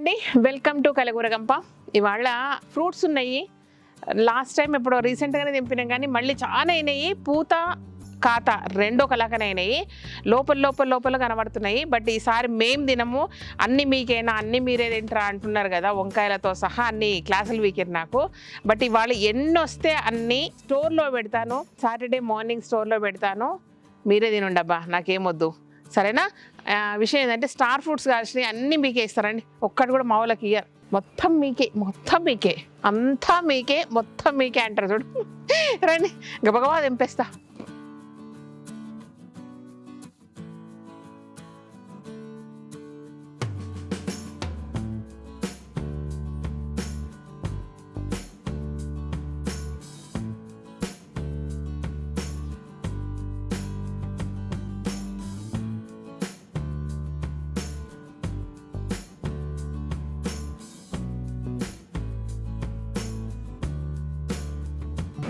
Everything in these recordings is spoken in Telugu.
అండి, వెల్కమ్ టు కలగూర గంప. ఇవాళ ఫ్రూట్స్ ఉన్నాయి. లాస్ట్ టైం ఎప్పుడో రీసెంట్గానే తెంపినాం, కానీ మళ్ళీ చాలా అయినాయి. పూత కాత రెండో కలాకనైనాయి, లోపల కనబడుతున్నాయి. బట్ ఈసారి మేము తినము, అన్ని మీకేనా, అన్ని మీరే తింటారా అంటున్నారు కదా, వంకాయలతో సహా అన్ని క్లాసులు వీకిరు నాకు. బట్ ఇవాళ ఎన్ని వస్తే అన్ని స్టోర్లో పెడతాను, సాటర్డే మార్నింగ్ స్టోర్లో పెడతాను, మీరే తినుండబ్బా, నాకేమొద్దు, సరేనా? విషయం ఏంటంటే స్టార్ ఫ్రూట్స్ కాల్సినవి అన్నీ మీకే ఇస్తారండి, ఒక్కటి కూడా మా వాళ్ళకి ఇయ్యరు. మొత్తం మీకే, అంతా మీకే, మొత్తం మీకే అంటారు చూడు. రండి గబగబా తెంపేస్తా.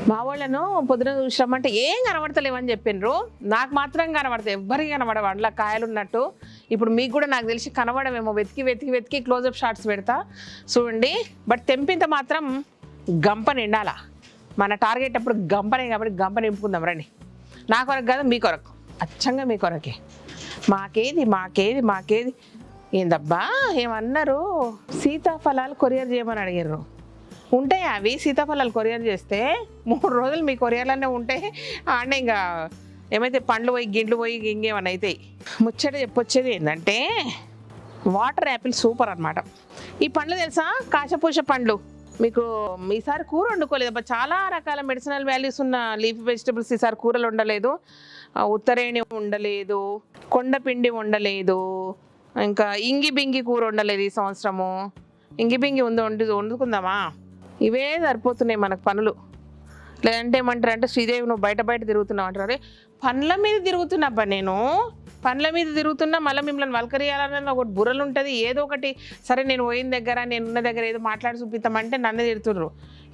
మా వాళ్ళను పొద్దున చూసినామంటే ఏం కనబడతలేవని చెప్పిండ్రు, నాకు మాత్రం కనబడతాయి, ఎవ్వరికి కనబడవు అందులో కాయలు ఉన్నట్టు. ఇప్పుడు మీకు కూడా నాకు తెలిసి కనబడమేమో, వెతికి క్లోజప్ షాట్స్ పెడతా చూడండి. బట్ తెంపింత మాత్రం గంప నిండాలా, మన టార్గెట్ అప్పుడు గంపనే, కాబట్టి గంప నింపుకుందాం రండి. నా కొరకు కాదు, మీ కొరకు, అచ్చంగా మీ కొరకే. మాకేది ఏందబ్బా ఏమన్నారు, సీతాఫలాలు కొరియర్ చేయమని అడిగారు. ఉంటాయి అవి సీతాఫలాలు కొరియర్ చేస్తే 3 రోజులు మీ కొరియర్లోనే ఉంటాయి. అంటే ఇంకా ఏమైతే పండ్లు పోయి గిండ్లు పోయి ఇంకేమన్నా అవుతాయి. ముచ్చట చెప్పొచ్చేది ఏంటంటే వాటర్ యాపిల్ సూపర్ అనమాట. ఈ పండ్లు తెలుసా, కాశపూష పండ్లు. మీకు ఈసారి కూర వండుకోలేదు, చాలా రకాల మెడిసినల్ వాల్యూస్ ఉన్న లీఫ్ వెజిటబుల్స్ ఈసారి కూరలు ఉండలేదు. ఉత్తరేణి ఉండలేదు, కొండపిండి ఉండలేదు, ఇంకా ఇంగి బింగి కూర ఉండలేదు ఈ సంవత్సరము. ఇంగి బింగి వండుకుందామా? ఇవే సరిపోతున్నాయి మనకు పనులు. లేదంటే ఏమంటారు అంటే, శ్రీదేవి నువ్వు బయట తిరుగుతున్నావు అంటారు. అరే పండ్ల మీద తిరుగుతున్నాబ్బా, నేను పండ్ల మీద తిరుగుతున్నా, మళ్ళీ మిమ్మల్ని వల్కరియాలన్న ఒకటి బుర్రలు ఉంటుంది, ఏదో ఒకటి. సరే నేను పోయిన దగ్గర, నేను ఉన్న దగ్గర ఏదో మాట్లాడి చూపిస్తామంటే నన్ను తిడుతున్నారు.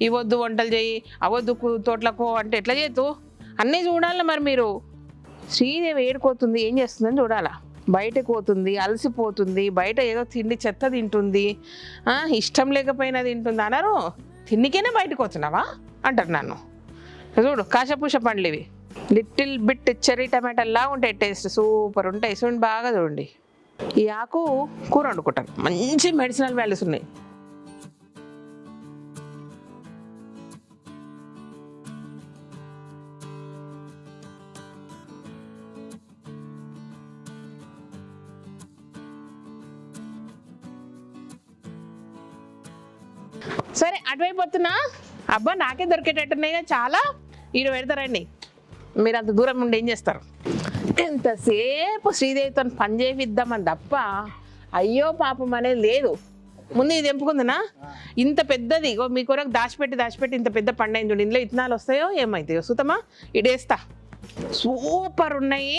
ఇవద్దు వంటలు చేయి, అవద్దు తోటలకు అంటే ఎట్లా చేతు, అన్నీ చూడాలి మరి మీరు. శ్రీదేవి ఏడుకోతుంది, ఏం చేస్తుందని చూడాలా. బయటకు పోతుంది, అలసిపోతుంది, బయట ఏదో తిండి చెత్త తింటుంది, ఇష్టం లేకపోయినా తింటుంది అన్నారు. తిండికైనా బయటకు వచ్చినావా అంటారు నన్ను. చూడు కాశపూష పండ్లు ఇవి, లిటిల్ బిట్ చెర్రీ టమాటాల్లా ఉంటాయి, టేస్ట్ సూపర్ ఉంటాయి. చూడండి బాగా చూడండి. ఈ ఆకు కూర వండుకుంటాను, మంచి మెడిసినల్ వాల్యూస్ ఉన్నాయి. సరే అటువైపు వస్తున్నా, అబ్బా నాకే దొరికేటట్టున్నాయి చాలా. ఈడ పెడతారండి, మీరు అంత దూరం నుండి ఏం చేస్తారు? ఎంతసేపు శ్రీదేవితో పని చేపిద్దామని తప్ప అయ్యో పాపం అనేది లేదు. ముందు ఇది తెంపుకుందినా, ఇంత పెద్దది మీ కొరకు దాచిపెట్టి ఇంత పెద్ద పండు అయింది. ఇందులో ఇత్తనాలు వస్తాయో ఏమవుతాయో సుతమా, ఇడేస్తా. సూపర్ ఉన్నాయి,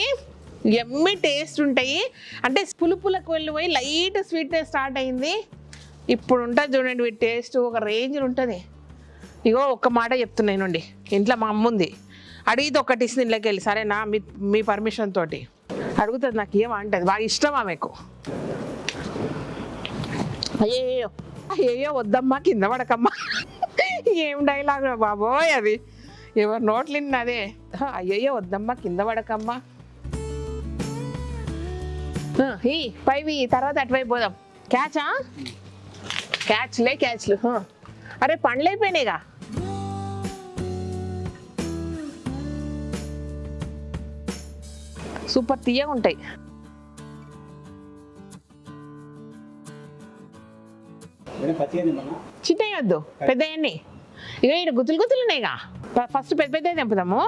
ఎమ్మి టేస్ట్ ఉంటాయి. అంటే పులుపులకు వెళ్ళిపోయి లైట్ స్వీట్నెస్ స్టార్ట్ అయింది. ఇప్పుడు ఉంటుంది చూడండి వీటి టేస్ట్, ఒక రేంజ్ ఉంటుంది. ఇగో ఒక్క మాట చెప్తున్నానండి, ఇంట్లో మా అమ్మ ఉంది, అడిగితే ఒక్కటి ఇస్తుంది ఇంట్లోకి వెళ్ళి, సరేనా మీ పర్మిషన్ తోటి అడుగుతుంది. నాకు ఏమంటుంది, బాగా ఇష్టం ఆమెకు. అయ్యో వద్దమ్మా కింద పడకమ్మా, ఏం డైలాగ్ బాబోయ్ అది, ఎవరు నోట్లు అదే. అయ్యో వద్దమ్మా కింద పడకమ్మా, ఈ పైవి తర్వాత అటువైపు పోదాం. క్యాచ్లు అరే పండ్లు అయిపోయినాయిగా. సూపర్ తీయగా ఉంటాయి. చిన్నవి వద్దు, పెద్దవన్నీ. ఇక ఇక్కడ గుత్తులు ఉన్నాయిగా, ఫస్ట్ పెద్ద తెంపుదాము,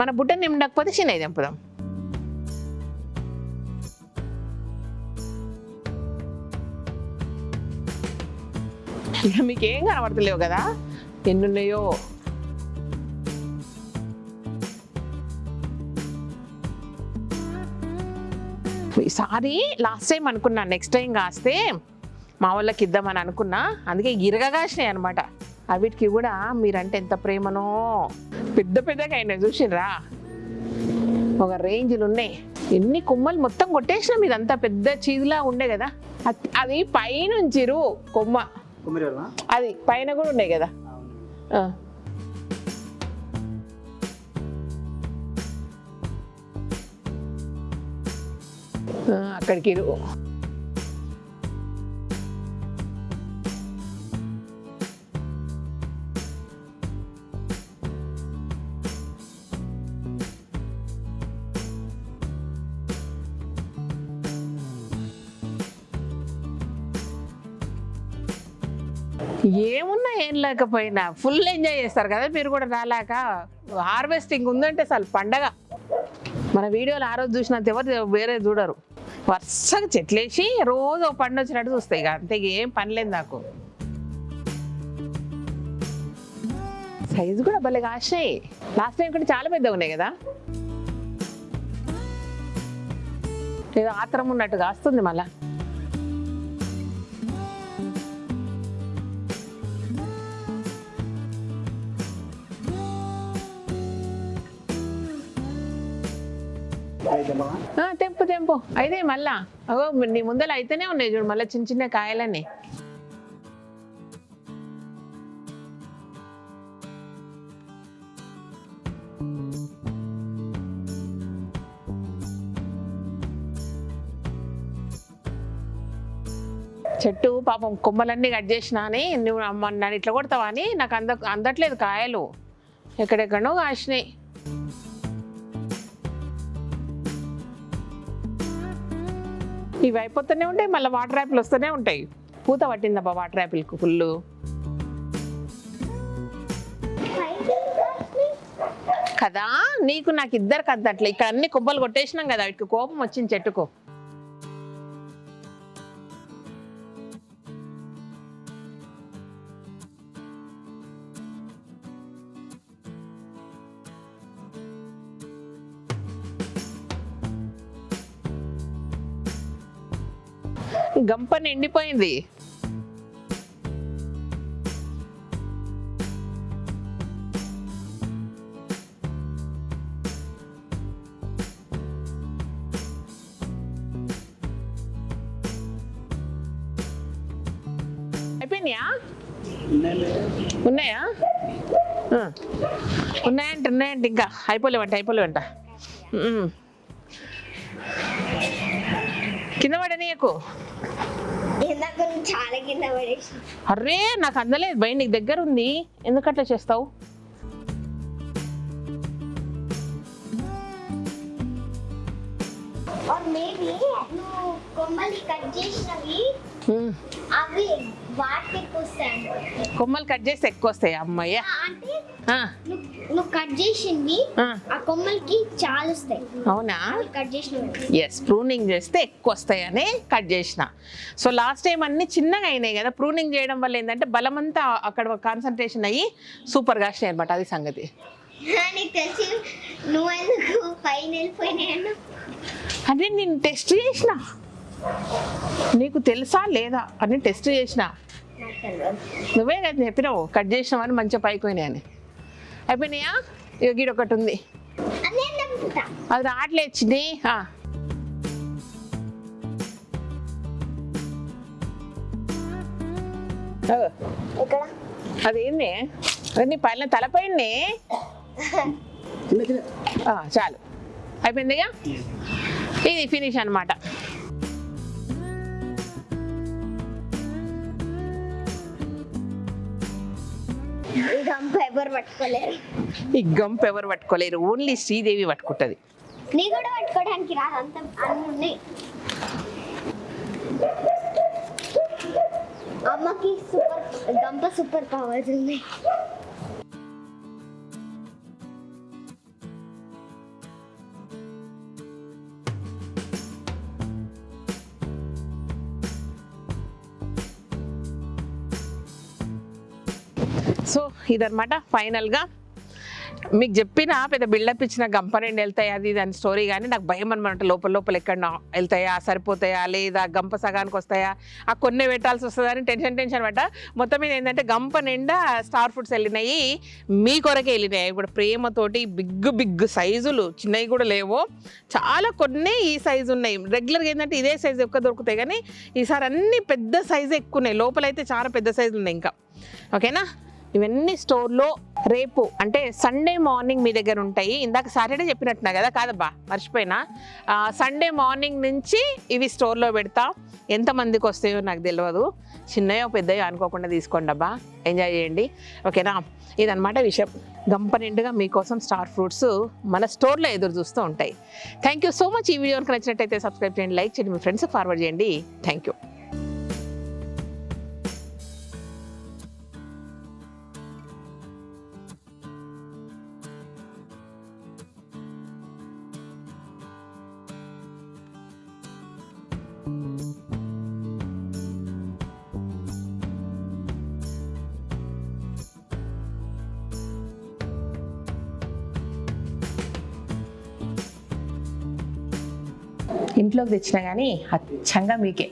మన బుట్టని నిండకపోతే చిన్నవి తెంపుదాం. ఇక మీకేం కనబడతలేవు కదా ఎన్నున్నాయో. ఈసారి లాస్ట్ టైం అనుకున్నా, నెక్స్ట్ టైం కాస్తే మా వాళ్ళకి ఇద్దామని అనుకున్నా, అందుకే గిరగా కాసినాయి అనమాట. అవిటికి కూడా మీరంటే ఎంత ప్రేమనో, పెద్దగా అయినాయి చూసిర్రా, ఒక రేంజ్లు ఉన్నాయి. ఎన్ని కొమ్మలు మొత్తం కొట్టేసినాం, ఇదంతా పెద్ద చీజ్లా ఉండే కదా. అది పైనుంచి కొమ్మ అది పైన కూడా ఉన్నాయి కదా. అక్కడికి ఏమున్నా ఏం లేకపోయినా ఫుల్ ఎంజాయ్ చేస్తారు కదా మీరు కూడా. రాలేక హార్వెస్టింగ్ ఉందంటే అసలు పండగ. మన వీడియోలు ఆ రోజు చూసినంత ఎవరు వేరే చూడరు. వరుసగా చెట్లేసి రోజు ఒక పండు వచ్చినట్టు చూస్తాయి ఇక అంతే, ఏం పని లేదు నాకు. సైజు కూడా భలే కాసాయి. లాస్ట్ టైం కూడా చాలా పెద్దగా ఉన్నాయి కదా. ఏదో ఆత్రం ఉన్నట్టు కాస్తుంది మళ్ళా. తెంపు తెంపు అయితే మళ్ళా అగో నీ ముందర అయితేనే ఉన్నాయి చూడు మళ్ళీ చిన్న చిన్న కాయలన్నీ. చెట్టు పాపం కొమ్మలన్నీ కట్ చేసినా అని నువ్వు నన్ను ఇట్లా కొడతావా అని నాకు అందట్లేదు కాయలు, ఎక్కడెక్కడో కాసినాయి. ఇవి అయిపోతూనే ఉంటాయి, మళ్ళీ వాటర్ యాపిల్ వస్తూనే ఉంటాయి. పూత పట్టిందబ్బా వాటర్ యాపిల్కు ఫుల్. కదా నీకు నాకు ఇద్దరికి అద్దట్లే. ఇక్కడ అన్ని కొబ్బలు కొట్టేసినాం కదా, వీటికి కోపం వచ్చింది చెట్టుకు. గంప నిండిపోయింది. అయిపోయినాయా? ఉన్నాయా? ఉన్నాయంట ఇంకా అయిపోలేవంట. కింద పడనీయకు. అర్రే నాకు అందలేదు భయ, నీకు దగ్గర ఉంది ఎందుకట్లా చేస్తావు? కొమ్మలు కట్ చేస్తే ఎక్కువ వస్తాయి అమ్మయ్య. నువ్వు కట్ చేసింది ఆ కొమ్మలకి చాలా వస్తాయి. అవునా? ఎస్, ప్రూనింగ్ చేస్తే ఎక్కువ వస్తాయని కట్ చేసిన. సో లాస్ట్ టైం అన్ని చిన్నగా అయినాయి కదా, ప్రూనింగ్ చేయడం వల్ల ఏంటంటే బలమంతా అక్కడ కాన్సన్ట్రేషన్ అయ్యి సూపర్ గా వస్తాయి అనమాట. అది సంగతి. అదే నేను టెస్ట్ చేసిన, నీకు తెలుసా లేదా అని టెస్ట్ చేసిన. నువ్వే కదా చెప్పినావు కట్ చేసినావని మంచిగా పైకి పోయినాయని. అయిపోయినాయా? ఇక గీడ ఒకటి ఉంది, అది రావట్లేదు చిన్ని. అదేంది నీ పైన తలపైనే చాలు అయిపోయిందిగా. ఇది ఫినిష్ అనమాట. ఈ గంప ఎవరు పట్టుకోలేరు, ఓన్లీ శ్రీదేవి పట్టుకుంటది. నీ కూడా పట్టుకోవడానికి రాదు, అంత అన్ని ఉన్నాయి. అమ్మకి గంప సూపర్ పవర్స్ ఉన్నాయి. సో ఇదన్నమాట ఫైనల్గా మీకు చెప్పిన పెద్ద బిల్డప్ ఇచ్చిన గంప నిండి వెళ్తాయి అది దాని స్టోరీ, కానీ నాకు భయం అనమాట. లోపల లోపల ఎక్కడ వెళ్తాయా, సరిపోతాయా, లేదా గంప సగానికి వస్తాయా, ఆ కొన్ని పెట్టాల్సి వస్తుందని టెన్షన్ పడ్డా. మొత్తం మీద ఏంటంటే గంప నిండా స్టార్ ఫ్రూట్స్ వెళ్ళినాయి, మీ కొరకే వెళ్ళినాయి కూడా ప్రేమతోటి. బిగ్ సైజులు, చిన్నవి కూడా లేవు, చాలా కొన్ని ఈ సైజు ఉన్నాయి. రెగ్యులర్గా ఏంటంటే ఇదే సైజు ఎక్కువ దొరుకుతాయి, కానీ ఈసారి అన్ని పెద్ద సైజు ఎక్కువ ఉన్నాయి. లోపలైతే చాలా పెద్ద సైజులు ఉన్నాయి ఇంకా. ఓకేనా, ఇవన్నీ స్టోర్లో రేపు అంటే సండే మార్నింగ్ మీ దగ్గర ఉంటాయి. ఇందాక సాటర్డే చెప్పినట్టున్నా కదా, కాదబ్బా మర్చిపోయినా. సండే మార్నింగ్ నుంచి ఇవి స్టోర్లో పెడతా. ఎంతమందికి వస్తాయో నాకు తెలియదు, చిన్నయో పెద్దయో అనుకోకుండా తీసుకోండి అబ్బా, ఎంజాయ్ చేయండి. ఓకేనా, ఇదన్నమాట విషయం. గంప నిండుగా మీకోసం స్టార్ ఫ్రూట్స్ మన స్టోర్లో ఎదురు చూస్తూ ఉంటాయి. Thank you so much. ఈ వీడియోకి నచ్చినట్టయితే సబ్స్క్రైబ్ చేయండి, లైక్ చేయండి, మీ ఫ్రెండ్స్కి ఫార్వర్డ్ చేయండి. Thank you. ఇంట్లోకి తెచ్చినా కానీ అచ్చంగా మీకే.